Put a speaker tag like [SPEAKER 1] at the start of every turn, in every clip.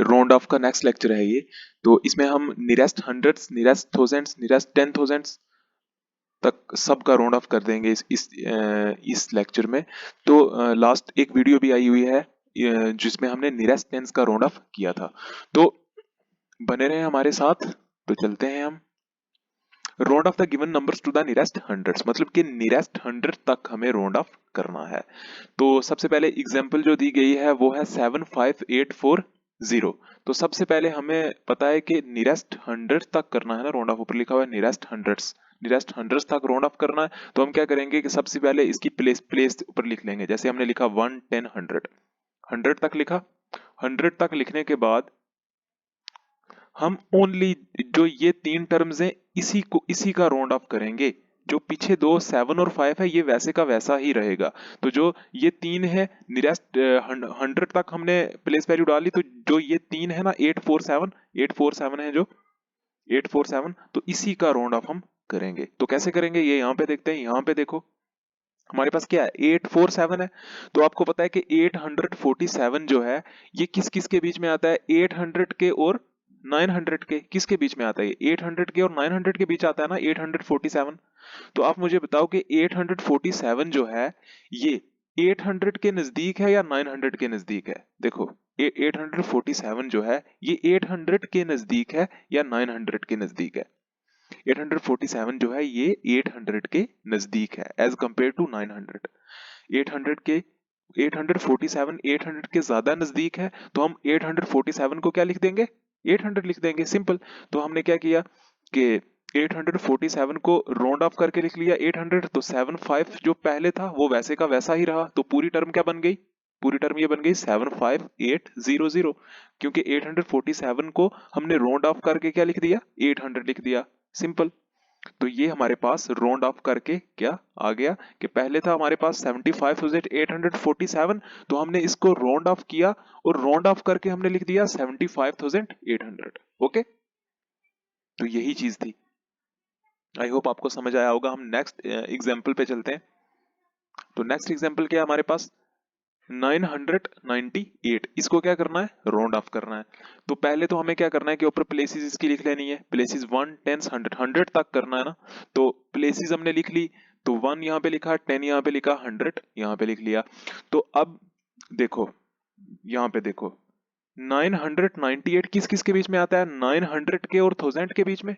[SPEAKER 1] Round of का next lecture है ये। तो इसमें हम nearest hundreds, nearest thousands, nearest 10,000s तक सबका राउंड ऑफ कर देंगे इस लेक्चर में। तो लास्ट एक वीडियो भी आई हुई है जिसमें हमने नियरेस्ट टेंस का राउंड ऑफ किया था। तो बने रहे हमारे साथ। तो चलते हैं हम। Round off the given numbers to the nearest hundreds, मतलब कि नियरेस्ट 100 तक हमें राउंड ऑफ करना है। तो सबसे पहले एग्जांपल जो दी गई है वो है 75840। तो सबसे पहले हमें पता है कि नियरेस्ट 100 तक करना है ना राउंड ऑफ। ऊपर लिखा हुआ है नियरेस्ट हंड्रेड्स, नियरेस्ट हंड्रेड्स तक राउंड ऑफ करना है। तो हम क्या करेंगे कि सबसे पहले इसकी प्लेस प्लेस ऊपर लिख लेंगे। जैसे हमने लिखा 1 10 100, 100 तक लिखा। 100 तक लिखने के बाद हम ओनली जो ये तीन टर्म्स हैं इसी का राउंड ऑफ करेंगे। जो पीछे दो 7 और 5 है ये वैसे का वैसा ही रहेगा। तो जो ये तीन है नियरेस्ट 100 तक हमने प्लेस वैल्यू डाली। तो जो ये तीन है ना 847 है जो 847, तो इसी का राउंड ऑफ हम करेंगे। तो कैसे करेंगे ये यहाँ पे देखते हैं। यहाँ पे देखो हमारे पास क्या है 847 है। तो आपको पता है कि 847 जो है ये किस किस के बीच में आता है, 800 के और 900 के किसके बीच में आता है, 800 के और 900 के बीच आता है ना 847। तो आप मुझे बताओ कि 847 जो है ये 800 के नजदीक है या 900 के नजदीक है। देखो 847 जो है ये 800 के नजदीक है या 900 के नजदीक है। 847 जो है ये 800 के नजदीक है एज कंपेयर टू 900। 800 के 847 800 के ज्यादा नजदीक है। तो हम 847 को क्या लिख देंगे, 800 लिख देंगे, सिंपल। तो हमने क्या किया कि 847 को राउंड ऑफ करके लिख लिया 800। तो 75 जो पहले था वो वैसे का वैसा ही रहा। तो पूरी टर्म क्या बन गई, पूरी टर्म ये बन गई 75800, क्योंकि 847 को हमने राउंड ऑफ करके क्या लिख दिया 800 लिख दिया, सिंपल। तो ये हमारे पास राउंड ऑफ करके क्या आ गया कि पहले था हमारे पास 75,847। तो हमने इसको राउंड ऑफ किया और राउंड ऑफ करके हमने लिख दिया 75,800। ओके, तो यही चीज थी। आई होप आपको समझ आया होगा। हम नेक्स्ट एग्जाम्पल पे चलते हैं। तो नेक्स्ट एग्जाम्पल क्या है हमारे पास 998, इसको क्या करना है राउंड ऑफ करना है। तो पहले तो हमें क्या करना है कि ऊपर प्लेसेस इसकी लिख लेनी है। प्लेसेस 1 10 100 100 तक करना है ना। तो प्लेसेस हमने लिख ली। तो 1 यहाँ पे लिखा, 10 यहाँ पे लिखा, 100 यहाँ पे लिख लिया। तो अब देखो यहाँ पे देखो 998 किस किस के बीच में आता है, 900 के और 1000 के बीच में।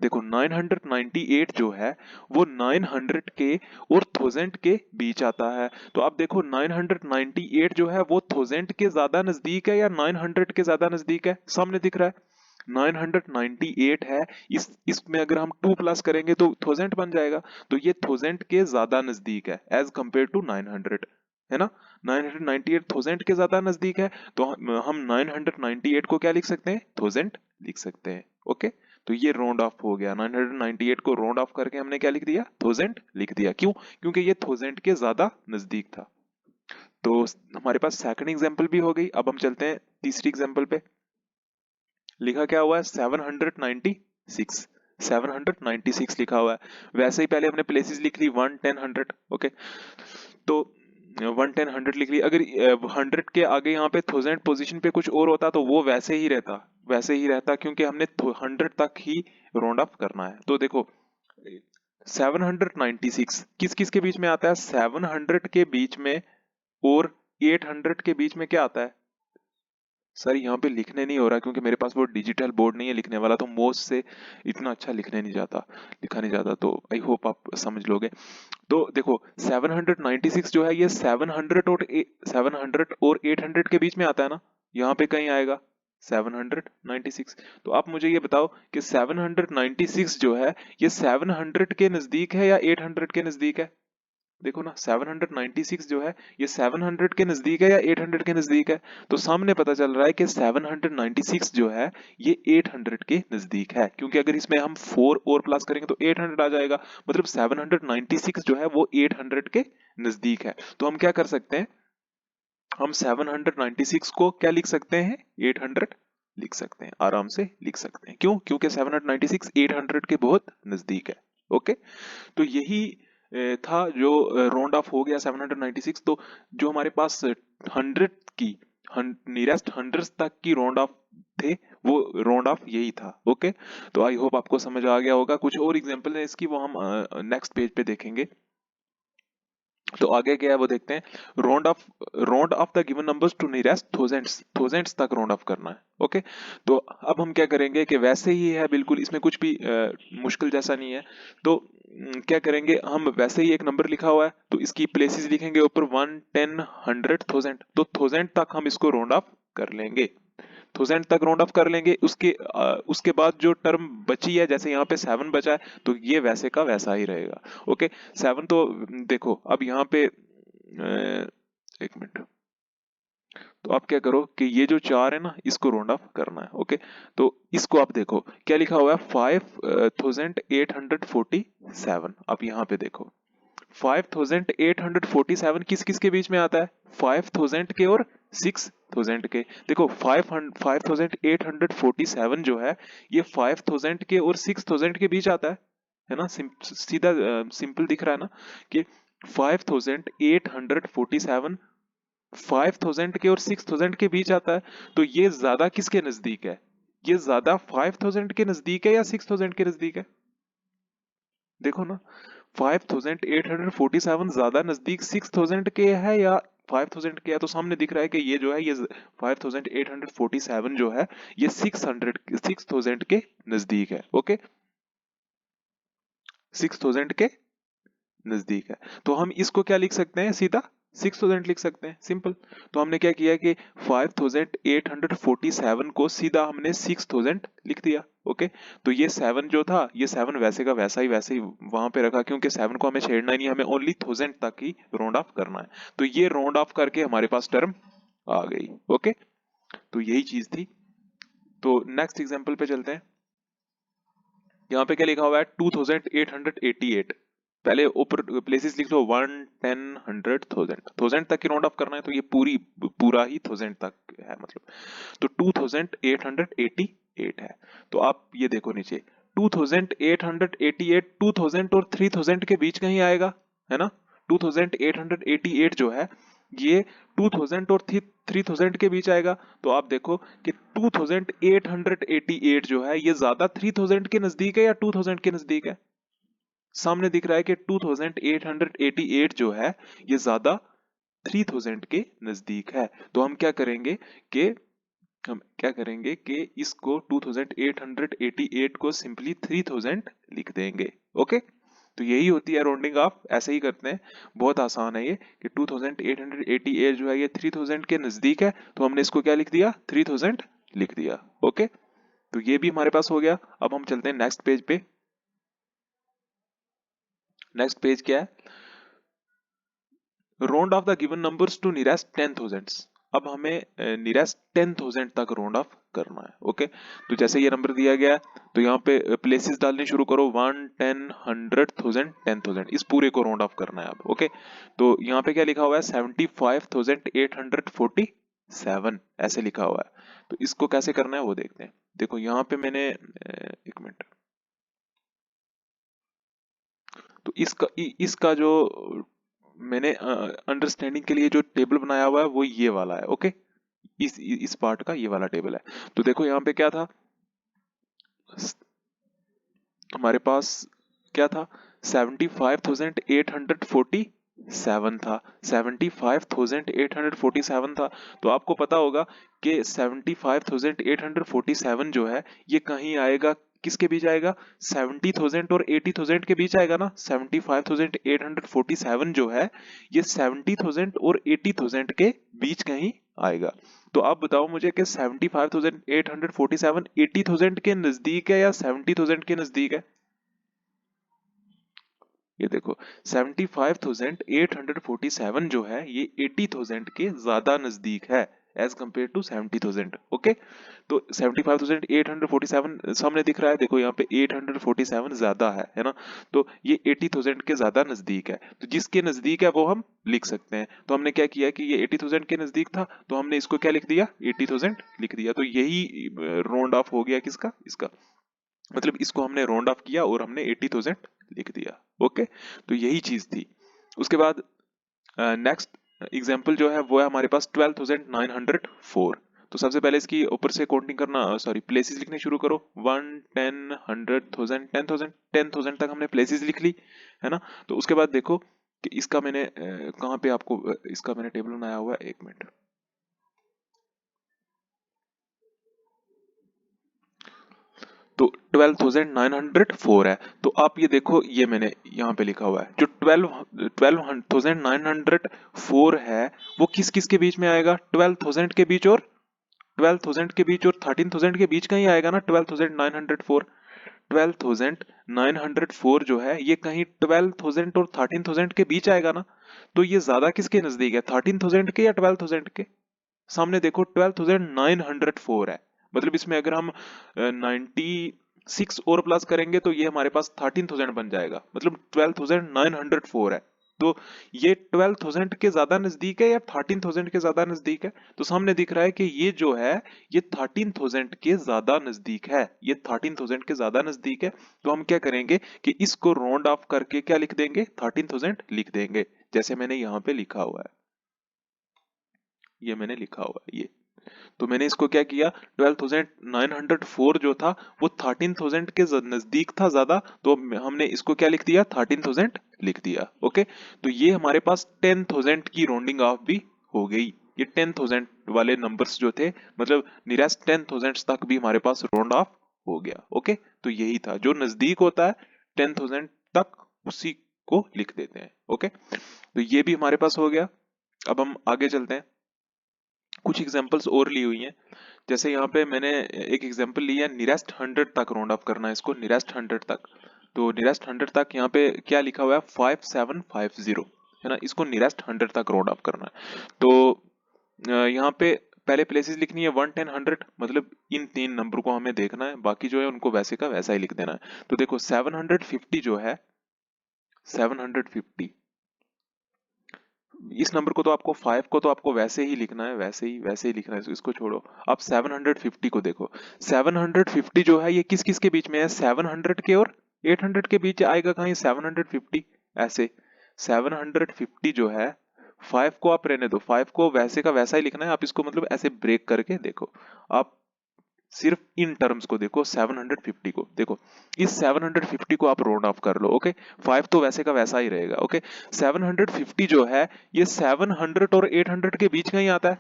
[SPEAKER 1] देखो 998 जो है वो 900 के और 1000 के बीच आता है। तो आप देखो 998 जो है वो 1000 के ज्यादा नजदीक है या 900 के ज्यादा नजदीक है, सामने दिख रहा है 998 है। इसमें अगर हम 2 प्लस करेंगे तो 1000 बन जाएगा। तो ये 1000 के ज्यादा नजदीक है एज कंपेयर टू 900, है ना। 998 1000 के ज्यादा नजदीक है। तो हम 998 को क्या लिख सकते हैं 1000 लिख सकते हैं। ओके, तो ये राउंड ऑफ हो गया। 998 को राउंड ऑफ करके हमने क्या लिख दिया 1000 लिख दिया। क्यों, क्योंकि ये 1000 के ज्यादा नजदीक था। तो हमारे पास सेकंड एग्जांपल भी हो गई। अब हम चलते हैं तीसरी एग्जांपल पे। लिखा क्या हुआ है 796, 796 लिखा हुआ है। वैसे ही पहले हमने प्लेसेस लिख ली 1 10 100। ओके, तो 1 10 100 लिख ली। अगर 100 के आगे यहाँ पे 1000 पोजीशन पे कुछ और होता तो वो वैसे ही रहता, वैसे ही रहता, क्योंकि हमने 100 तक ही राउंड ऑफ करना है। तो देखो 796 किस किस के बीच में आता है, 700 के बीच में और 800 के बीच में क्या आता है। सर यहाँ पे लिखने नहीं हो रहा क्योंकि मेरे पास वो डिजिटल बोर्ड नहीं है लिखने वाला। तो मोस्ट से इतना अच्छा लिखने नहीं जाता, लिखा नहीं जाता। तो आई होप आप समझ लोगे। तो देखो 796 जो है ये 700 और 800 के बीच में आता है ना, यहाँ पे कहीं आएगा 796। तो आप मुझे ये बताओ कि 796 जो है ये 700 के नजदीक है या 800 के नजदीक है। देखो ना 796 जो है ये 700 के नजदीक है या 800 के नजदीक है। तो सामने पता चल रहा है कि 796 जो है ये 800 के नजदीक है, क्योंकि अगर इसमें हम 4 और प्लस करेंगे तो 800 आ जाएगा। मतलब 796 जो है वो 800 के नजदीक है। तो हम क्या कर सकते हैं, हम 796 को क्या लिख सकते हैं 800 लिख सकते हैं, आराम से लिख सकते हैं। क्यों, क्योंकि 796 800 के बहुत नजदीक है। ओके, तो यही था जो राउंड ऑफ हो गया 796। तो जो हमारे पास 100 की नियरेस्ट हंड्रेड्स तक की राउंड ऑफ थे, वो राउंड ऑफ यही था। ओके, तो आई होप आपको समझ आ गया होगा। कुछ और एग्जांपल है इसकी, वो हम नेक्स्ट पेज पे देखेंगे। तो आगे क्या है वो देखते हैं। Round off the given numbers to nearest thousands तक राउंड ऑफ करना है। ओके, तो अब हम क्या करेंगे कि वैसे ही है बिल्कुल, इसमें कुछ भी मुश्किल जैसा नहीं है। तो क्या करेंगे हम, वैसे ही एक नंबर लिखा हुआ है तो इसकी प्लेसेस लिखेंगे ऊपर 1, 10, 100, 1000। तो 1000 तक हम इसको राउंड ऑफ कर लेंगे, 1000 तक राउंड ऑफ कर लेंगे। उसके बाद जो टर्म बची है, जैसे यहाँ पे 7 बचा है, तो ये वैसे का वैसा ही रहेगा। ओके, 7 तो देखो अब यहाँ पे एक मिनट, तो आप क्या करो कि ये जो 4 है ना, इसको राउंड ऑफ करना है। ओके, तो इसको आप देखो क्या लिखा हुआ है, 5847। आप यहाँ पे देखो 5847 किस किस के बीच में आता है, 5000 के और 6000 के। देखो 5847 जो है, ये 5000 के और 6000 के बीच आता है ना। सीधा सिंपल दिख रहा है ना कि 5847 5000 के और 6000 के बीच आता है। तो ये ज्यादा किसके नजदीक है, ये ज्यादा 5000 के नजदीक है या 6000 के नजदीक है? देखो ना, 5847 ज्यादा नजदीक 6000 के है या 5000 के है? तो सामने दिख रहा है कि ये जो है, ये 5847 जो है, ये 6000 के नजदीक है। ओके, 6000 के नजदीक है। तो हम इसको क्या लिख सकते हैं, सीधा 6000 लिख सकते हैं, सिंपल। तो हमने क्या किया कि 5847 को सीधा हमने 6000 लिख दिया। ओके, तो ये 7 जो था, ये 7 वैसे का वैसे ही वहां पे रखा, क्योंकि 7 को हमें छेड़ना ही नहीं, हमें ओनली 1000 तक ही राउंड ऑफ करना है। तो ये राउंड ऑफ करके हमारे पास टर्म आ गई। ओके, तो यही चीज थी। तो नेक्स्ट एग्जांपल पे चलते हैं। यहाँ पे क्या लिखा हुआ है, 2888। पहले ऊपर प्लेसेस लिख लो, 1, 10, 100, 1000 तक की राउंड ऑफ करना है, तो ये पूरा ही 1000 तक है मतलब। तो 2888 है। तो आप ये देखो नीचे, 2888 2000 और 3000 के बीच कहीं आएगा, है ना। 2888 जो है, ये 2000 और 3000 के बीच आएगा। तो आप देखो कि 2888 जो है, ये ज्यादा 3000 के नजदीक है या 2000 के नजदीक है? सामने दिख रहा है कि 2888 जो है, ये ज्यादा 3000 के नजदीक है। तो हम क्या करेंगे कि इसको 2888 को सिंपली 3000 लिख देंगे। ओके, तो यही होती है राउंडिंग ऑफ, ऐसे ही करते हैं, बहुत आसान है ये कि 2888 जो है, ये 3000 के नजदीक है, तो हमने इसको क्या लिख दिया, 3000 लिख दिया। ओके, तो ये भी हमारे पास हो गया। अब हम चलते हैं नेक्स्ट पेज पे। नेक्स्ट पेज क्या है, round off the given numbers to nearest 10,000। अब हमें नियरेस्ट 10,000 तक राउंड ऑफ करना है। ओके, तो जैसे ये नंबर दिया गया है, तो यहाँ पे प्लेसेस डालने शुरू करो, 1, 10, 100, 1000, 10,000, इस पूरे को राउंड ऑफ करना है अब। ओके, तो यहाँ पे क्या लिखा हुआ है, 75,847 ऐसे लिखा हुआ है। तो इसको कैसे करना है वो देखते हैं। देखो यहाँ पे मैंने एक मिनट, तो इसका जो मैंने अंडरस्टैंडिंग के लिए जो टेबल बनाया हुआ है, वो ये वाला है। ओके, इस पार्ट का ये वाला टेबल है। तो देखो यहाँ पे क्या था, हमारे पास क्या था, 75,847 था, 75,847 था। तो आपको पता होगा कि 75,847 जो है, ये कहीं आएगा, किसके बीच आएगा, 70,000 और 80,000 के बीच आएगा ना। 75,847 जो है, ये 70,000 और 80,000 के बीच कहीं आएगा। तो आप बताओ मुझे कि 75,847 80,000 के नजदीक है या 70,000 के नजदीक है? ये देखो, 75,847 जो है, ये 80,000 के ज्यादा नजदीक है एज कंपेयर टू 70,000। ओके, तो 75,847 सामने दिख रहा है, देखो यहाँ पे 847 ज्यादा है ना। तो ये 80,000 के ज्यादा नजदीक है, तो जिसके नजदीक है वो हम लिख सकते हैं। तो हमने क्या किया कि ये 80,000 के नजदीक था, तो हमने इसको क्या लिख दिया, 80,000 लिख दिया। तो यही राउंड ऑफ हो गया किसका, इसका, मतलब इसको हमने राउंड ऑफ किया और हमने 80,000 लिख दिया। ओके, तो यही चीज थी। उसके बाद नेक्स्ट एग्जाम्पल जो है वो है हमारे पास 12,904। तो सबसे पहले इसकी ऊपर से काउंटिंग करना, सॉरी प्लेसेस लिखने शुरू करो। 1, 10, 100,000, 10,000, 10,000 तक हमने प्लेसेस लिख ली, है ना। तो उसके बाद देखो कि इसका मैंने कहाँ पे आपको इसका मैंने टेबल बनाया हुआ है, 1 मिनट। तो 12,904 है। तो आप ये देखो, ये मैंने यहाँ पे लिखा हुआ है जो 12,904 है, वो किस किस के बीच में आएगा? 12,000 के बीच और 12,000 के बीच और 13,000 के बीच का ही आएगा ना 12,904। 12,904 जो है ये कहीं 12,000 और 13,000 के बीच आएगा ना। तो ये ज्यादा किसके नजदीक है, 13,000 के या 12,000 के? सामने देखो 12,904 है, मतलब इसमें अगर हम 96 और प्लस करेंगे तो ये हमारे पास 13,000 बन जाएगा, मतलब 12,904 है। तो ये 12,000 के ज्यादा नजदीक है या 13,000 के ज्यादा नजदीक है? तो सामने दिख रहा है कि ये जो है ये 13,000 के ज्यादा नजदीक है, ये 13,000 के ज्यादा नजदीक है। तो हम क्या करेंगे कि इसको राउंड ऑफ करके क्या लिख देंगे, 13,000 लिख देंगे, जैसे मैंने यहाँ पे लिखा हुआ है, ये मैंने लिखा हुआ है ये। तो मैंने इसको क्या किया, 12,904 जो था वो 13,000 के नजदीक था ज्यादा, तो हमने इसको क्या लिख दिया, 13,000 लिख दिया। ओके, तो ये हमारे पास 10,000 की राउंडिंग ऑफ भी हो गई। ये 10,000 वाले नंबर्स जो थे, मतलब नियरेस्ट 10,000 तक भी हमारे पास राउंड ऑफ हो गया। ओके, तो यही था, जो नजदीक होता है 10,000 तक उसी को लिख देते हैं। ओके, तो ये भी हमारे पास हो गया। अब हम आगे चलते हैं, कुछ एग्जांपल्स और ली हुई हैं। जैसे यहाँ पे मैंने एक एग्जांपल लिया है, नियरेस्ट 100 तक राउंड ऑफ करना है इसको, नियरेस्ट 100 तक। तो नियरेस्ट 100 तक यहाँ पे क्या लिखा हुआ है, 5750, है ना। इसको नियरेस्ट 100 तक राउंड ऑफ करना है। तो यहाँ पे पहले प्लेसेस लिखनी है 1, 10, 100, मतलब इन तीन नंबर को हमें देखना है, बाकी जो है उनको वैसे का वैसा ही लिख देना है। तो देखो 750 जो है, 750, इस नंबर को तो आपको 5 को तो आपको वैसे ही लिखना है, वैसे ही लिखना है, इसको छोड़ो। अब 750 को देखो, 750 जो है ये किस किस के बीच में है, 700 के और 800 के बीच आएगा कहीं 750, ऐसे 750 जो है, 5 को आप रहने दो, 5 को वैसे का वैसा ही लिखना है, आप इसको मतलब ऐसे ब्रेक करके देखो, आप सिर्फ इन टर्म्स को देखो, 750 को देखो, इस 750 को आप राउंड ऑफ कर लो। ओके, 5 तो वैसे का वैसा ही रहेगा। ओके, 750 जो है ये 700 और 800 के बीच का ही आता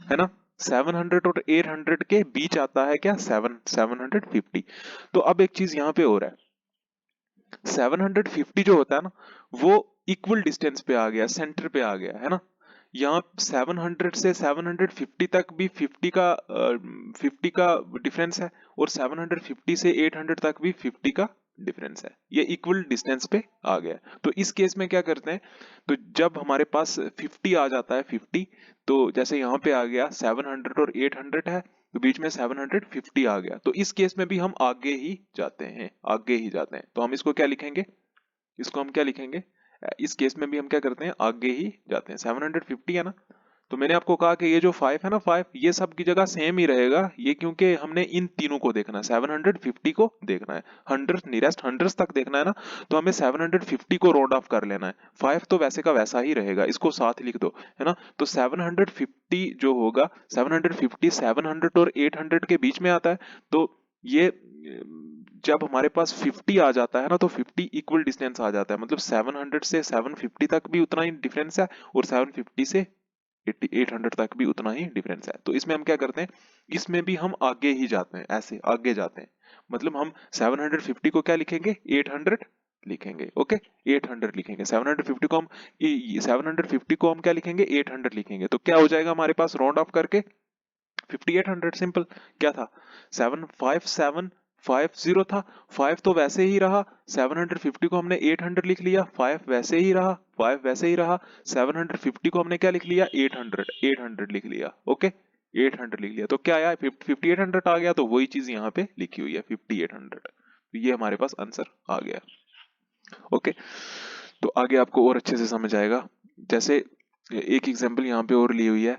[SPEAKER 1] है ना। 700 और 800 के बीच आता है क्या, 750। तो अब एक चीज यहाँ पे हो रहा है, 750 जो होता है ना, वो इक्वल डिस्टेंस पे आ गया, सेंटर पे आ गया, है ना। यहाँ 700 से 750 तक भी 50 का डिफरेंस है, और 750 से 800 तक भी 50 का डिफरेंस है, ये इक्वल डिस्टेंस पे आ गया। तो इस केस में क्या करते हैं, तो जब हमारे पास 50 आ जाता है, 50, तो जैसे यहाँ पे आ गया 700 और 800 है, तो बीच में 750 आ गया, तो इस केस में भी हम आगे ही जाते हैं, आगे ही जाते हैं। तो हम इसको क्या लिखेंगे, इसको हम क्या लिखेंगे, इस केस में भी हम क्या करते हैं, आगे ही जाते हैं। 750 है ना, तो मैंने आपको कहा कि ये जो 5 है ना, 5 ये सब की जगह सेम ही रहेगा, ये क्योंकि हमने इन तीनों को देखना है, 750 को देखना है, 100 नियरेस्ट 100 तक देखना है ना, तो हमें 750 को राउंड ऑफ कर लेना है। 5 तो वैसे का वैसा ही रहेगा, इसको साथ लिख दो, है ना। तो 750 जो होगा, 750 700 और 800 के बीच में आता है। तो ये जब हमारे पास 50 आ जाता है ना, तो 50 इक्वल डिस्टेंस आ जाता है, मतलब 700 से 750 तक भी उतना ही डिफरेंस है, और 750 से 800 तक भी उतना ही डिफरेंस है। तो इसमें हम क्या करते हैं, इसमें भी हम आगे ही जाते हैं, ऐसे आगे जाते हैं, मतलब हम 750 को क्या लिखेंगे, 800 लिखेंगे। ओके, 800 लिखेंगे, 750 को हम 750 को हम क्या लिखेंगे, 800 लिखेंगे। तो क्या हो जाएगा हमारे पास, राउंड ऑफ करके 5800, सिंपल। क्या था, 75750 था, 5 तो वैसे ही रहा, 750 को हमने 800 लिख लिया, 5 वैसे ही रहा, 5 वैसे ही रहा, 750 को हमने क्या लिख लिया, 800 लिख लिया। ओके, 800 लिख लिया, तो क्या आया, 5800 आ गया। तो वही चीज यहाँ पे लिखी हुई है, 5800। तो ये हमारे पास आंसर आ गया। ओके, तो आगे आपको और अच्छे से समझ आएगा। जैसे एक एग्जांपल यहाँ पे और ली हुई है,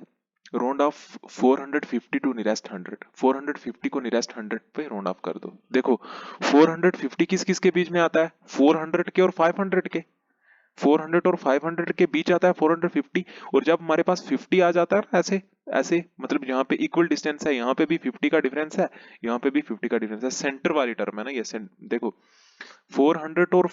[SPEAKER 1] राउंड ऑफ 450 टू नियरेस्ट 100, 450 को नियरेस्ट 100 पे राउंड ऑफ कर दो। देखो 450 किस किस के बीच में आता है, 400 के और 500 के, 400 और 500 के बीच आता है 450, और जब हमारे पास 50 आ जाता है ना, ऐसे ऐसे मतलब यहाँ पे इक्वल डिस्टेंस है, यहाँ पे भी 50 का डिफरेंस है, यहाँ पे भी 50 का डिफरेंस है, सेंटर वाली टर्म है ना ये, देखो 400 और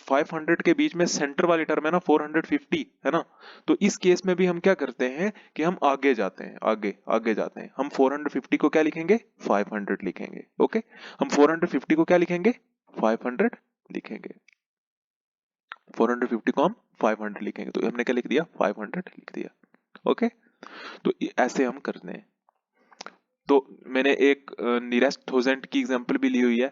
[SPEAKER 1] 500 के बीच में सेंटर वाली टर्म है ना 450, है ना। तो इस केस में भी हम क्या करते हैं कि हम आगे जाते हैं, आगे आगे जाते हैं। हम 450 को क्या लिखेंगे, 500 लिखेंगे। ओके, हम 450 को क्या लिखेंगे, 500 लिखेंगे। 450 को हम 500 लिखेंगे, तो हमने क्या लिख दिया, 500 लिख दिया। ओके, तो ऐसे हम करते हैं। तो मैंने एक नियरेस्ट थाउजेंड की एग्जांपल भी ली हुई है,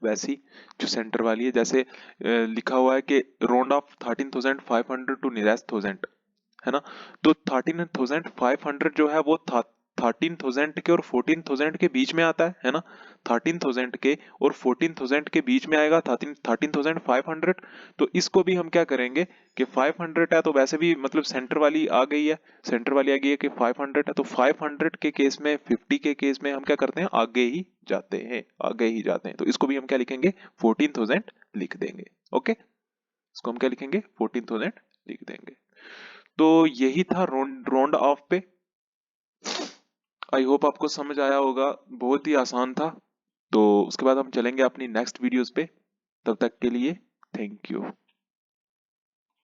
[SPEAKER 1] वैसी जो सेंटर वाली है, जैसे लिखा हुआ है कि round off 13,500 to nearest thousand, है ना। तो 13,500 जो है वो 13,000 के और 14,000 के बीच में आता है ना। 13,000 के और 14,000 के बीच में आएगा 13,500। तो इसको भी हम क्या करेंगे कि 500 है तो वैसे भी मतलब सेंटर वाली आ गई है, सेंटर वाली आ गई है कि 500 है, तो 500 के केस में, 50 के केस में हम क्या करते हैं, आगे ही जाते हैं, आगे ही जाते हैं। तो इसको भी हम क्या लिखेंगे, 14,000 लिख देंगे। ओके, इसको हम क्या लिखेंगे, 14,000 लिख देंगे। तो यही था राउंड ऑफ पे। आई होप आपको समझ आया होगा, बहुत ही आसान था। तो उसके बाद हम चलेंगे अपनी नेक्स्ट वीडियोस पे, तब तक के लिए थैंक यू।